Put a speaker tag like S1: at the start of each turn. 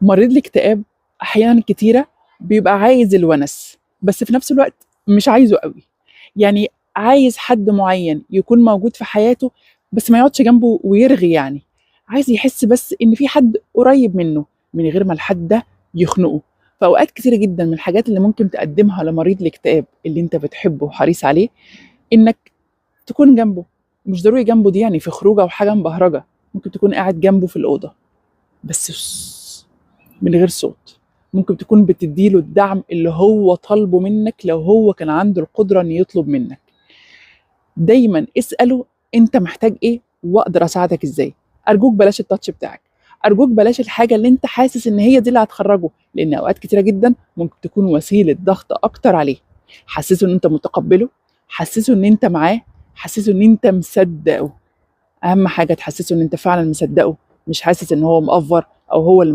S1: مريض الاكتئاب احيانا كتيره بيبقى عايز الونس، بس في نفس الوقت مش عايزه قوي. يعني عايز حد معين يكون موجود في حياته، بس ما يقعدش جنبه ويرغي يعني. عايز يحس بس ان في حد قريب منه من غير ما الحد ده يخنقه. فاوقات كتيره جدا من الحاجات اللي ممكن تقدمها لمريض الاكتئاب اللي انت بتحبه وحريص عليه انك تكون جنبه. مش ضروري جنبه دي يعني في خروجه او حاجه مبهرجه، ممكن تكون قاعد جنبه في الاوضه بس من غير صوت. ممكن تكون بتديله الدعم اللي هو طالبه منك لو هو كان عنده القدرة ان يطلب منك. دايما اسأله انت محتاج ايه واقدر اساعدك ازاي. ارجوك بلاش التاتش بتاعك، ارجوك بلاش الحاجة اللي انت حاسس ان هي دي اللي هتخرجه، لان اوقات كتيرة جدا ممكن تكون وسيلة ضغط اكتر عليه. حسسه ان انت متقبله، حسسه ان انت معاه، حسسه ان انت مصدقه. اهم حاجة تحسسه ان انت فعلا مصدقه، مش حاسس ان هو مأفور او هو اللي